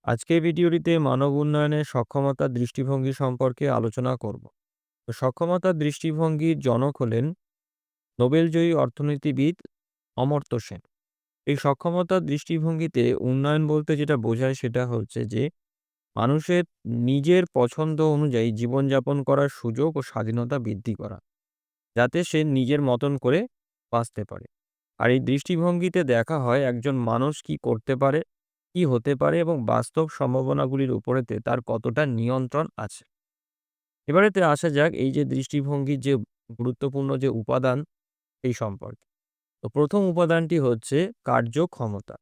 আজকের ভিডিওটিতে মানব উন্নয়নের সক্ষমতার দৃষ্টিভঙ্গি সম্পর্কে আলোচনা করব। তো সক্ষমতার দৃষ্টিভঙ্গির জনক হলেন নোবেলজয়ী অর্থনীতিবিদ অমর্ত্য সেন। এই সক্ষমতার দৃষ্টিভঙ্গিতে উন্নয়ন বলতে যেটা বোঝায় সেটা হচ্ছে যে মানুষের নিজের পছন্দ অনুযায়ী জীবনযাপন করার সুযোগ ও স্বাধীনতা বৃদ্ধি করা, যাতে সে নিজের মতন করে বাঁচতে পারে। আর এই দৃষ্টিভঙ্গিতে দেখা হয় একজন মানুষ কি করতে পারে, কি হতে পারে এবং বাস্তব সম্ভাবনাগুলির উপরেতে তার কতটা নিয়ন্ত্রণ আছে। এবারেতে আসা যাক এই যে দৃষ্টিভঙ্গির যে গুরুত্বপূর্ণ যে উপাদান এই সম্পর্কে। তো ১ম উপাদানটি হচ্ছে কার্যক্ষমতা।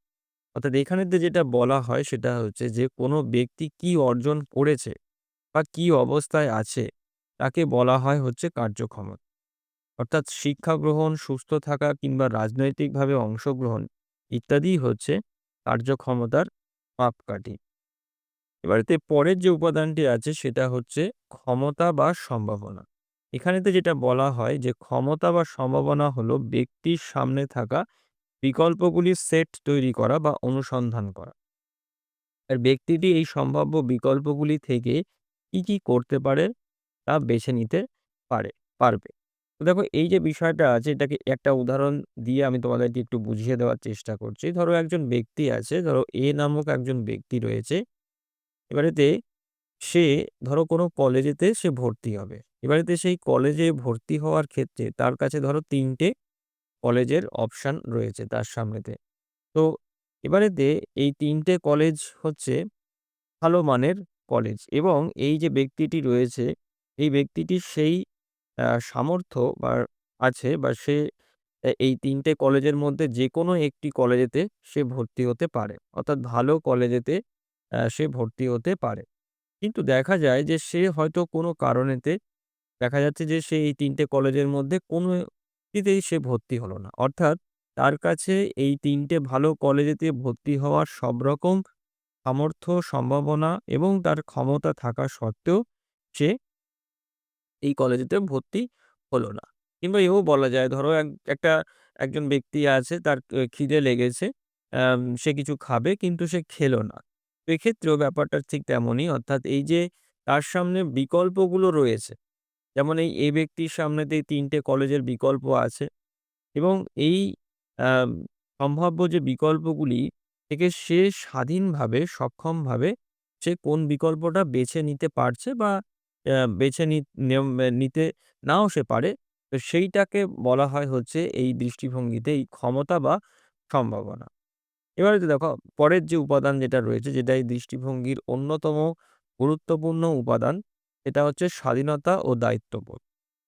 অর্থাৎ এখানেতে যেটা বলা হয় সেটা হচ্ছে যে কোনো ব্যক্তি কি অর্জন করেছে বা কি অবস্থায় আছে তাকে বলা হয় হচ্ছে কার্যক্ষমতা। অর্থাৎ শিক্ষা গ্রহণ, সুস্থ থাকা কিংবা রাজনৈতিকভাবে অংশগ্রহণ ইত্যাদিই হচ্ছে কার্যক্ষমতার মাপকাঠি। এবারেতে পরের যে উপাদানটি আছে সেটা হচ্ছে ক্ষমতা বা সম্ভাবনা। এখানেতে যেটা বলা হয় যে ক্ষমতা বা সম্ভাবনা হলো ব্যক্তির সামনে থাকা বিকল্পগুলির সেট তৈরি করা বা অনুসন্ধান করা। আর ব্যক্তিটি এই সম্ভাব্য বিকল্পগুলি থেকে কি করতে পারে তা বেছে নিতে পারে পারবে। তো দেখো এই যে বিষয়টা আছে এটাকে একটা উদাহরণ দিয়ে আমি তোমাদেরকে একটু বুঝিয়ে দেওয়ার চেষ্টা করছি। ধরো একজন ব্যক্তি আছে, ধরো এ নামক একজন ব্যক্তি রয়েছে। এবারেতে সে ধরো কোনো কলেজেতে সে ভর্তি হবে। এবারেতে সেই কলেজে ভর্তি হওয়ার ক্ষেত্রে তার কাছে ধরো ৩ টে কলেজের অপশন রয়েছে তার সামনেতে। তো এবারেতে এই ৩ টে কলেজ হচ্ছে ভালো মানের কলেজ এবং এই যে ব্যক্তিটি রয়েছে, এই ব্যক্তিটির সেই সামর্থ্য বা আছে বা সে এই ৩ টে কলেজের মধ্যে যেকোনো একটি কলেজেতে সে ভর্তি হতে পারে। অর্থাৎ ভালো কলেজেতে সে ভর্তি হতে পারে। কিন্তু দেখা যায় যে সে হয়তো কোনো কারণেতে দেখা যাচ্ছে যে সে এই ৩ টে কলেজের মধ্যে কোনোটিতেই সে ভর্তি হলো না। অর্থাৎ তার কাছে এই ৩ টে ভালো কলেজেতে ভর্তি হওয়ার সব রকম সামর্থ্য, সম্ভাবনা এবং তার ক্ষমতা থাকা সত্ত্বেও সে এই কলেজেতে ভর্তি হলো না। কিংবা এও বলা যায় ধরো একজন ব্যক্তি আছে তার খিদে লেগেছে, সে কিছু খাবে কিন্তু সে খেলো না। তো এক্ষেত্রেও ব্যাপারটা ঠিক তেমনই, অর্থাৎ এই যে তার সামনে বিকল্পগুলো রয়েছে, যেমন এই ব্যক্তির সামনেতেই ৩ টে কলেজের বিকল্প আছে এবং এই আম সম্ভাব্য যে বিকল্পগুলি থেকে সে স্বাধীনভাবে, সক্ষমভাবে সে কোন বিকল্পটা বেছে নিতে পারছে বা বেছে নি নেম নিতে নাও সে পারে। তো সেইটাকে বলা হয় হচ্ছে এই দৃষ্টিভঙ্গিতে এই ক্ষমতা বা সম্ভাবনা। এবারে তো দেখো পরের যে উপাদান যেটা রয়েছে, যেটা এই দৃষ্টিভঙ্গির অন্যতম গুরুত্বপূর্ণ উপাদান, সেটা হচ্ছে স্বাধীনতা ও দায়িত্ববোধ।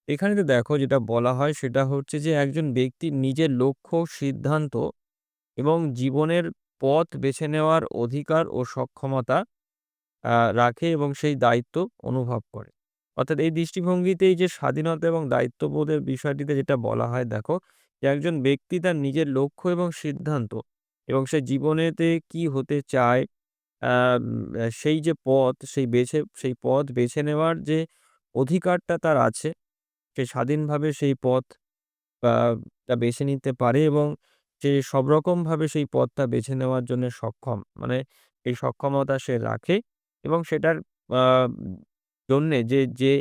এখানে তো দেখো যেটা বলা হয় সেটা হচ্ছে যে একজন ব্যক্তির নিজের লক্ষ্য, সিদ্ধান্ত এবং জীবনের পথ বেছে নেওয়ার অধিকার ও সক্ষমতা রাখে এবং সেই দায়িত্ব অনুভব করে। অর্থাৎ এই দৃষ্টিভঙ্গিতে এই যে স্বাধীনতা এবং দায়িত্ববোধের বিষয়টিতে যেটা বলা হয় দেখো, যে একজন ব্যক্তি তার নিজের লক্ষ্য এবং সিদ্ধান্ত এবং সে জীবনেতে কি হতে চায়, আম সেই যে পথ সেই পথ বেছে নেওয়ার যে অধিকারটা তার আছে, সে স্বাধীনভাবে সেই পথ আ টা বেছে নিতে পারে এবং সে সব রকমভাবে সেই পথটা বেছে নেওয়ার জন্য সক্ষম। মানে এই সক্ষমতা সে রাখে এবং সেটার আ জন্যে যে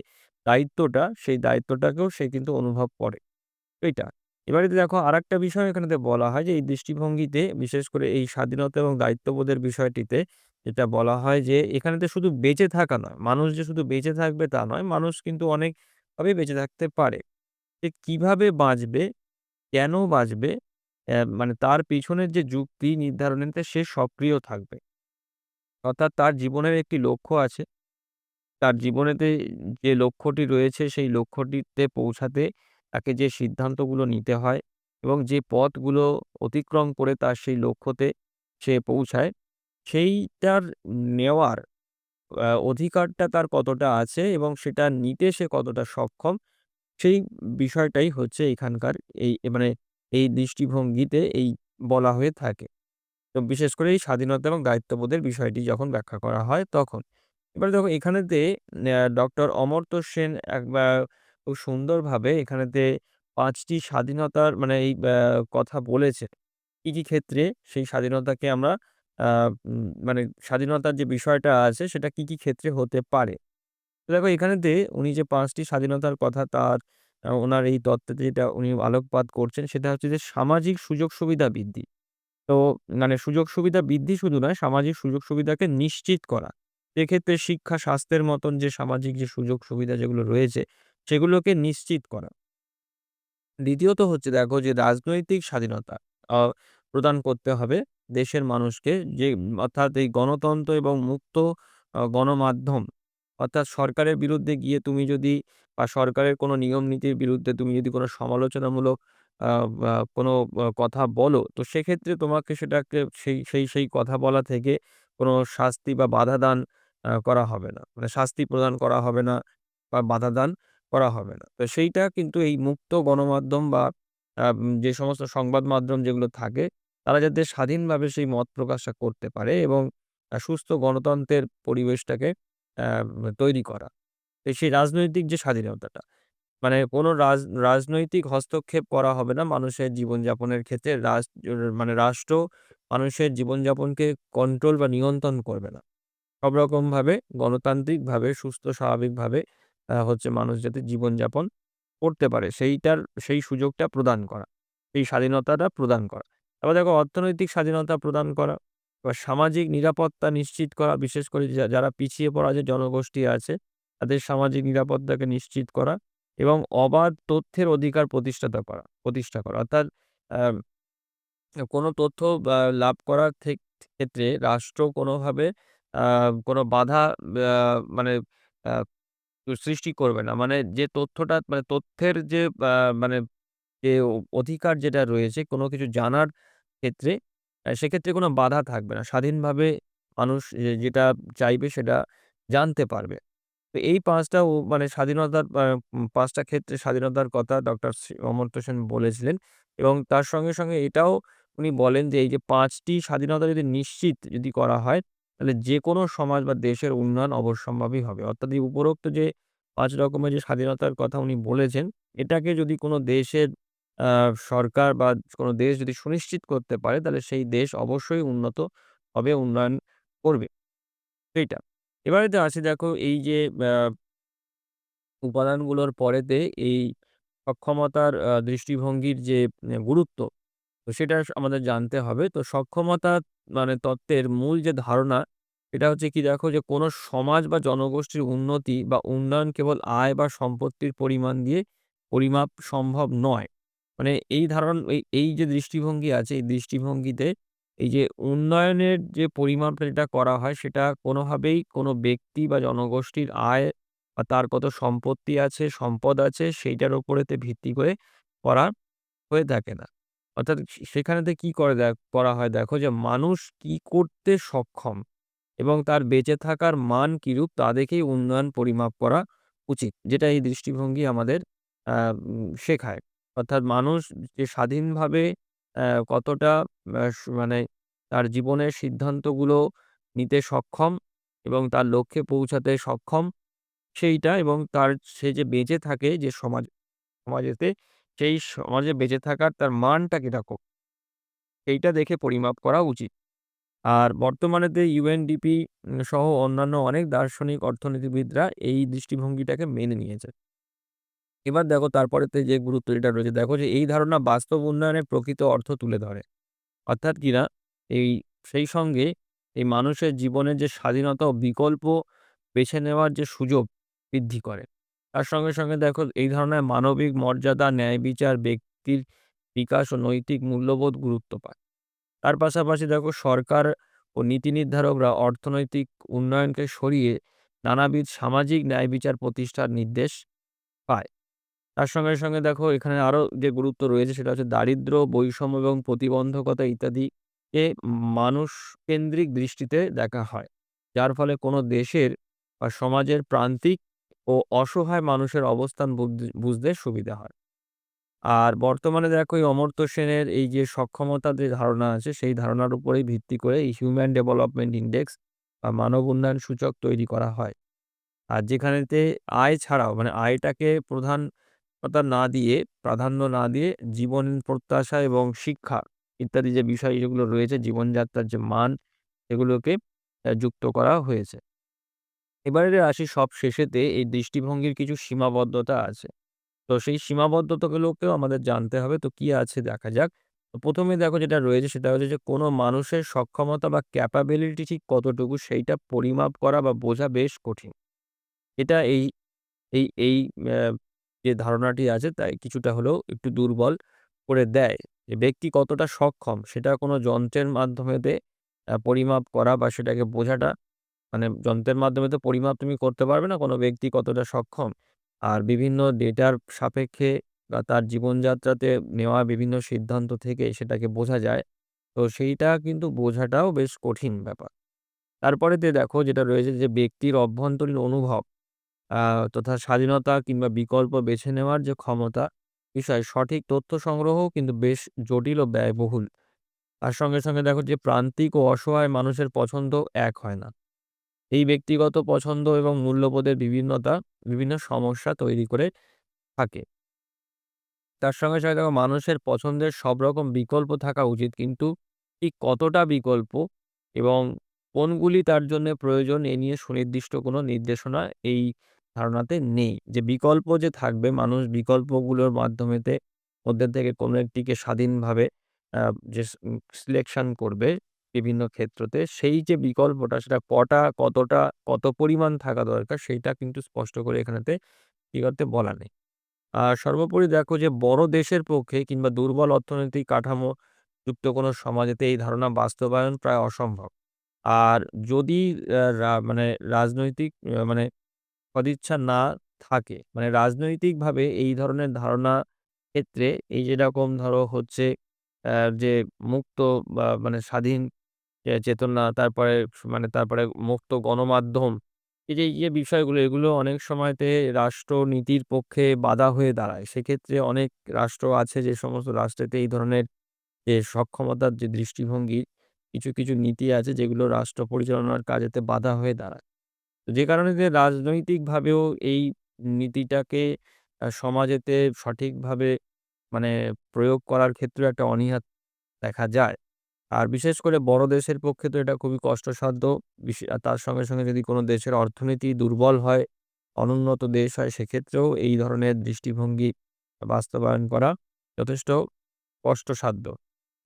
দায়িত্বটা, সেই দায়িত্বটাকেও সে কিন্তু অনুভব করে। এইটা। এবারে দেখো আরেকটা বিষয় এখানেতে বলা হয় যে এই দৃষ্টিভঙ্গিতে বিশেষ করে এই স্বাধীনতা এবং দায়িত্ববোধের বিষয়টিতে যেটা বলা হয় যে এখানেতে শুধু বেঁচে থাকা নয়, মানুষ যে শুধু বেঁচে থাকবে তা নয়। মানুষ কিন্তু অনেকভাবে বেঁচে থাকতে পারে। সে কিভাবে বাঁচবে, কেন বাঁচবে, মানে তার পিছনের যে যুক্তি নির্ধারণেতে সে সক্রিয় থাকবে। অর্থাৎ তার জীবনের একটি লক্ষ্য আছে। তার জীবনেতে যে লক্ষ্যটি রয়েছে সেই লক্ষ্যটিতে পৌঁছাতে তাকে যে সিদ্ধান্তগুলো নিতে হয় এবং যে পথগুলো অতিক্রম করে তার সেই লক্ষ্যতে সে পৌঁছায়, সেইটার নেওয়ার অধিকারটা তার কতটা আছে এবং সেটা নিতে সে কতটা সক্ষম, সেই বিষয়টাই হচ্ছে এখানকার মানে এই দৃষ্টিভঙ্গিতে বলা হয়ে থাকে। তো বিশেষ করে এই স্বাধীনতা এবং দায়িত্ববোধের বিষয়টি যখন ব্যাখ্যা করা হয় তখন। এবারে দেখো এখানেতে ডক্টর অমর্ত্য সেন খুব সুন্দরভাবে এখানেতে ৫ টি স্বাধীনতার মানে কথা বলেছেন। কি ক্ষেত্রে সেই স্বাধীনতাকে আমরা আ মানে স্বাধীনতার যে বিষয়টা আছে সেটা কি, কি ক্ষেত্রে হতে পারে? তো দেখো এখানেতে উনি যে ৫ টি স্বাধীনতার কথা তার উনার এই তত্ত্বে যেটা উনি আলোকপাত করছেন সেটা হচ্ছে যে সামাজিক সুযোগ সুবিধা বৃদ্ধি। তো মানে সুযোগ সুবিধা বৃদ্ধি শুধু নয়, সামাজিক সুযোগ সুবিধাকে নিশ্চিত করা। এক্ষেত্রে শিক্ষা, স্বাস্থ্যের মতন যে সামাজিক যে সুযোগ সুবিধা যেগুলো রয়েছে, সেগুলোকে নিশ্চিত করা। দ্বিতীয়ত হচ্ছে দেখো যে রাজনৈতিক স্বাধীনতা আ প্রদান করতে হবে দেশের মানুষকে যে অর্থাৎ এই গণতন্ত্র এবং মুক্ত গণমাধ্যম অর্থাৎ সরকারের বিরুদ্ধে গিয়ে তুমি যদি বা সরকারের কোনো নিয়ম নীতির বিরুদ্ধে তুমি যদি কোনো সমালোচনামূলক আ বা কোনো কথা বলো, তো সেক্ষেত্রে তোমাকে সেটাকে সেই কথা বলা থেকে কোনো শাস্তি বা বাধা দান করা হবে না। মানে শাস্তি প্রদান করা হবে না বা বাধা দান করা হবে না। তো সেইটা কিন্তু এই মুক্ত গণমাধ্যম বা যে সমস্ত সংবাদ মাধ্যম যেগুলো থাকে, তারা যাতে স্বাধীনভাবে সেই মত প্রকাশটা করতে পারে এবং সুস্থ গণতন্ত্রের পরিবেশটাকে আ তৈরি করা। তো সেই রাজনৈতিক যে স্বাধীনতাটা, মানে কোনো রাজনৈতিক হস্তক্ষেপ করা হবে না মানুষের জীবনযাপনের ক্ষেত্রে। মানে রাষ্ট্র মানুষের জীবনযাপনকে কন্ট্রোল বা নিয়ন্ত্রণ করবে না। সব রকমভাবে গণতান্ত্রিকভাবে সুস্থ স্বাভাবিকভাবে হচ্ছে মানুষ যাতে জীবনযাপন করতে পারে সেই সুযোগটা প্রদান করা। এই স্বাধীনতাটা প্রদান করা। আবার দেখো অর্থনৈতিক স্বাধীনতা প্রদান করা বা সামাজিক নিরাপত্তা নিশ্চিত করা বিশেষ করে যারা পিছিয়ে পড়া যে জনগোষ্ঠী আছে তাদের সামাজিক নিরাপত্তাকে নিশ্চিত করা এবং অবাধ তথ্যের অধিকার প্রতিষ্ঠা করা। অর্থাৎ আ কোনো তথ্য লাভ করার ক্ষেত্রে রাষ্ট্র কোনোভাবে আ কোনো বাধা আ মানে আ সৃষ্টি করবে না। মানে যে তথ্যটা মানে তথ্যের যে আ মানে যে অধিকার যেটা রয়েছে কোনো কিছু জানার ক্ষেত্রে সেক্ষেত্রে কোনো বাধা থাকবে না। স্বাধীনভাবে মানুষ যেটা চাইবে সেটা জানতে পারবে। তো এই ৫ টা মানে স্বাধীনতার ৫ টা ক্ষেত্রে স্বাধীনতার কথা ডক্টর অমর্ত্য সেন বলেছিলেন এবং তার সঙ্গে এটাও উনি বলেন যে এই যে ৫ টি স্বাধীনতা যদি নিশ্চিত যদি করা হয়, তাহলে যেকোনো সমাজ বা দেশের উন্নয়ন অবশ্যম্ভাবী হবে। অর্থাৎ এই উপরোক্ত যে ৫ রকমের যে স্বাধীনতার কথা উনি বলেছেন, এটাকে যদি কোনো দেশের আ সরকার বা কোনো দেশ যদি সুনিশ্চিত করতে পারে, তাহলে সেই দেশ অবশ্যই উন্নত হবে, উন্নয়ন করবে। এইটা। এবারেতে আসি দেখো এই যে আ উপাদানগুলোর পরেতে এই সক্ষমতার দৃষ্টিভঙ্গির যে গুরুত্ব, তো সেটা আমাদের জানতে হবে। তো সক্ষমতা মানে তত্ত্বের মূল যে ধারণা, এটা হচ্ছে কি দেখো যে কোনো সমাজ বা জনগোষ্ঠীর উন্নতি বা উন্নয়ন কেবল আয় বা সম্পত্তির পরিমাণ দিয়ে পরিমাপ সম্ভব নয়। মানে এই এই যে দৃষ্টিভঙ্গি আছে, এই দৃষ্টিভঙ্গিতে এই যে উন্নয়নের যে পরিমাপটা যেটা করা হয়, সেটা কোনোভাবেই কোনো ব্যক্তি বা জনগোষ্ঠীর আয় বা তার কত সম্পত্তি আছে, সম্পদ আছে, সেইটার উপরেতে ভিত্তি করে করা হয়ে থাকে না। অর্থাৎ সেখানেতে কি করা হয় দেখো যে মানুষ কি করতে সক্ষম এবং তার বেঁচে থাকার মান কিরূপ তা দেখেই উন্নয়ন পরিমাপ করা উচিত। যেটা এই দৃষ্টিভঙ্গি আমাদের শেখায়। অর্থাৎ মানুষ যে স্বাধীনভাবে কতটা মানে তার জীবনের সিদ্ধান্তগুলো নিতে সক্ষম এবং তার লক্ষ্যে পৌঁছাতে সক্ষম সেইটা এবং সে যে বেঁচে থাকে যে সমাজেতে সেই সমাজে বেঁচে থাকার তার মানটা কিরকম সেইটা দেখে পরিমাপ করা উচিত। আর বর্তমানেতে ইউএনডিপি সহ অন্যান্য অনেক দার্শনিক অর্থনীতিবিদরা এই দৃষ্টিভঙ্গিটাকে মেনে নিয়েছে। এবার দেখো তারপরেতে যে গুরুত্ব যেটা রয়েছে দেখো যে এই ধারণা বাস্তব উন্নয়নের প্রকৃত অর্থ তুলে ধরে। অর্থাৎ কিনা এই সেই সঙ্গে এই মানুষের জীবনের যে স্বাধীনতা ও বিকল্প বেছে নেওয়ার যে সুযোগ বৃদ্ধি করে। তার সঙ্গে দেখো এই ধরনের মানবিক মর্যাদা, ন্যায় বিচার, ব্যক্তির বিকাশ ও নৈতিক মূল্যবোধ গুরুত্ব পায়। তার পাশাপাশি দেখো সরকার ও নীতি নির্ধারকরা অর্থনৈতিক উন্নয়নকে সরিয়ে নানাবিধ সামাজিক ন্যায় বিচার প্রতিষ্ঠার নির্দেশ পায়। তার সঙ্গে দেখো এখানে আরো যে গুরুত্ব রয়েছে সেটা হচ্ছে দারিদ্র্য, বৈষম্য এবং প্রতিবন্ধকতা ইত্যাদিকে মানুষকেন্দ্রিক দৃষ্টিতে দেখা হয়। যার ফলে কোনো দেশের বা সমাজের প্রান্তিক ও অসহায় মানুষের অবস্থান বুঝতে সুবিধা হয়। আর বর্তমানে দেখো এই অমর্ত্য সেনের এই যে সক্ষমতার যে ধারণা আছে সেই ধারণার উপরেই ভিত্তি করে এই হিউম্যান ডেভেলপমেন্ট ইনডেক্স বা মানব উন্নয়ন সূচক তৈরি করা হয়। আর যেখানেতে আয় ছাড়াও মানে আয়টাকে প্রধানতা না দিয়ে প্রাধান্য না দিয়ে জীবন প্রত্যাশা এবং শিক্ষা ইত্যাদি যে বিষয় যেগুলো রয়েছে জীবনযাত্রার যে মান এগুলোকে যুক্ত করা হয়েছে। এবারে আসি সব শেষেতে এই দৃষ্টিভঙ্গির কিছু সীমাবদ্ধতা আছে। তো সেই সীমাবদ্ধতাগুলোকেও আমাদের জানতে হবে। তো কি আছে দেখা যাক। তো ১ম এ দেখো যেটা রয়েছে সেটা হচ্ছে যে কোনো মানুষের সক্ষমতা বা ক্যাপাবিলিটি ঠিক কতটুকু সেইটা পরিমাপ করা বা বোঝা বেশ কঠিন। এটা এই যে ধারণাটি আছে তাই কিছুটা হলেও একটু দুর্বল করে দেয়। যে ব্যক্তি কতটা সক্ষম সেটা কোনো যন্ত্রের মাধ্যমেতে পরিমাপ করা বা সেটাকে বোঝাটা মানে যন্ত্রের মাধ্যমে তো পরিমাপ তুমি করতে পারবে না কোনো ব্যক্তি কতটা সক্ষম। আর বিভিন্ন ডেটার সাপেক্ষে বা তার জীবনযাত্রাতে নেওয়া বিভিন্ন সিদ্ধান্ত থেকে সেটাকে বোঝা যায়। তো সেইটা কিন্তু বোঝাটাও বেশ কঠিন ব্যাপার। তারপরেতে দেখো যেটা রয়েছে যে ব্যক্তির অভ্যন্তরীণ অনুভব আ তথা স্বাধীনতা কিংবা বিকল্প বেছে নেওয়ার যে ক্ষমতা, বিষয় সঠিক তথ্য সংগ্রহও কিন্তু বেশ জটিল ও ব্যয়বহুল। তার সঙ্গে দেখো যে প্রান্তিক ও অসহায় মানুষের পছন্দ এক হয় না। এই ব্যক্তিগত পছন্দ এবং মূল্যবোধের বিভিন্নতা বিভিন্ন সমস্যা তৈরি করে থাকে। তার সঙ্গে দেখো মানুষের পছন্দের সব রকম বিকল্প থাকা উচিত। কিন্তু ঠিক কতটা বিকল্প এবং কোনগুলি তার জন্যে প্রয়োজন এ নিয়ে সুনির্দিষ্ট কোনো নির্দেশনা এই ধারণাতে নেই। যে বিকল্প যে থাকবে মানুষ বিকল্পগুলোর মাধ্যমেতে মধ্যে থেকে কোনো একটিকে স্বাধীনভাবে আ যে সিলেকশন করবে বিভিন্ন ক্ষেত্রতে সেই যে বিকল্পটা সেটা কতটা, কত পরিমাণ থাকা দরকার সেইটা কিন্তু স্পষ্ট করে এখানেতে কি করতে বলা নেই। আর সর্বোপরি দেখো যে বড় দেশের পক্ষে কিংবা দুর্বল অর্থনৈতিক কাঠামো যুক্ত কোনো সমাজেতে এই ধারণা বাস্তবায়ন প্রায় অসম্ভব। আর যদি মানে রাজনৈতিক মানে সদিচ্ছা না থাকে, মানে রাজনৈতিকভাবে এই ধরনের ধারণা ক্ষেত্রে এই যেরকম ধরো হচ্ছে যে মুক্ত বা মানে স্বাধীন চেতনা তারপরে মুক্ত গণমাধ্যম এই যে বিষয়গুলো এগুলো অনেক সময়তে রাষ্ট্রনীতির পক্ষে বাধা হয়ে দাঁড়ায়। সেক্ষেত্রে অনেক রাষ্ট্র আছে যে সমস্ত রাষ্ট্রেতে এই ধরনের যে সক্ষমতার যে দৃষ্টিভঙ্গি কিছু নীতি আছে যেগুলো রাষ্ট্র পরিচালনার কাজেতে বাধা হয়ে দাঁড়ায়। তো যে কারণে যে রাজনৈতিকভাবেও এই নীতিটাকে সমাজেতে সঠিকভাবে মানে প্রয়োগ করার ক্ষেত্রেও একটা অনীহা দেখা যায়। আর বিশেষ করে বড় দেশের পক্ষে তো এটা খুবই কষ্টসাধ্য। আর তার সঙ্গে যদি কোনো দেশের অর্থনীতি দুর্বল হয়, অনুন্নত দেশ হয় সেক্ষেত্রেও এই ধরনের দৃষ্টিভঙ্গি বাস্তবায়ন করা যথেষ্ট কষ্টসাধ্য।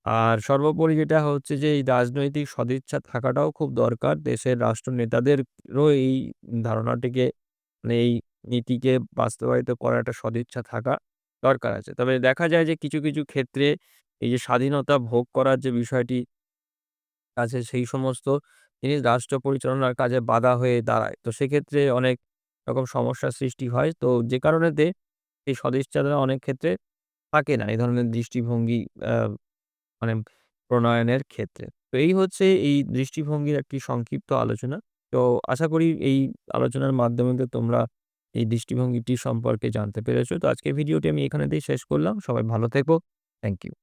আর সর্বোপরি যেটা হচ্ছে যে এই রাজনৈতিক সদিচ্ছা থাকাটাও খুব দরকার। দেশের রাষ্ট্রনেতাদেরও এই ধারণাটিকে মানে এই নীতিকে বাস্তবায়িত করার একটা সদিচ্ছা থাকা দরকার আছে। তবে দেখা যায় যে কিছু ক্ষেত্রে এই যে স্বাধীনতা ভোগ করার যে বিষয়টি আছে সেই সমস্ত জিনিস রাষ্ট্র পরিচালনার কাজে বাধা হয়ে দাঁড়ায়। তো সেক্ষেত্রে অনেক রকম সমস্যার সৃষ্টি হয়। তো যে কারণেতে এই সদিচ্ছাটা অনেক ক্ষেত্রে থাকে না এই ধরনের দৃষ্টিভঙ্গি আ মানে প্রণয়নের ক্ষেত্রে। তো এই হচ্ছে এই দৃষ্টিভঙ্গির একটি সংক্ষিপ্ত আলোচনা। তো আশা করি এই আলোচনার মাধ্যমে তোমরা এই দৃষ্টিভঙ্গিটি সম্পর্কে জানতে পেরেছো। তো আজকের ভিডিওটি আমি এখানেতেই শেষ করলাম। সবাই ভালো থেকো। Thank you.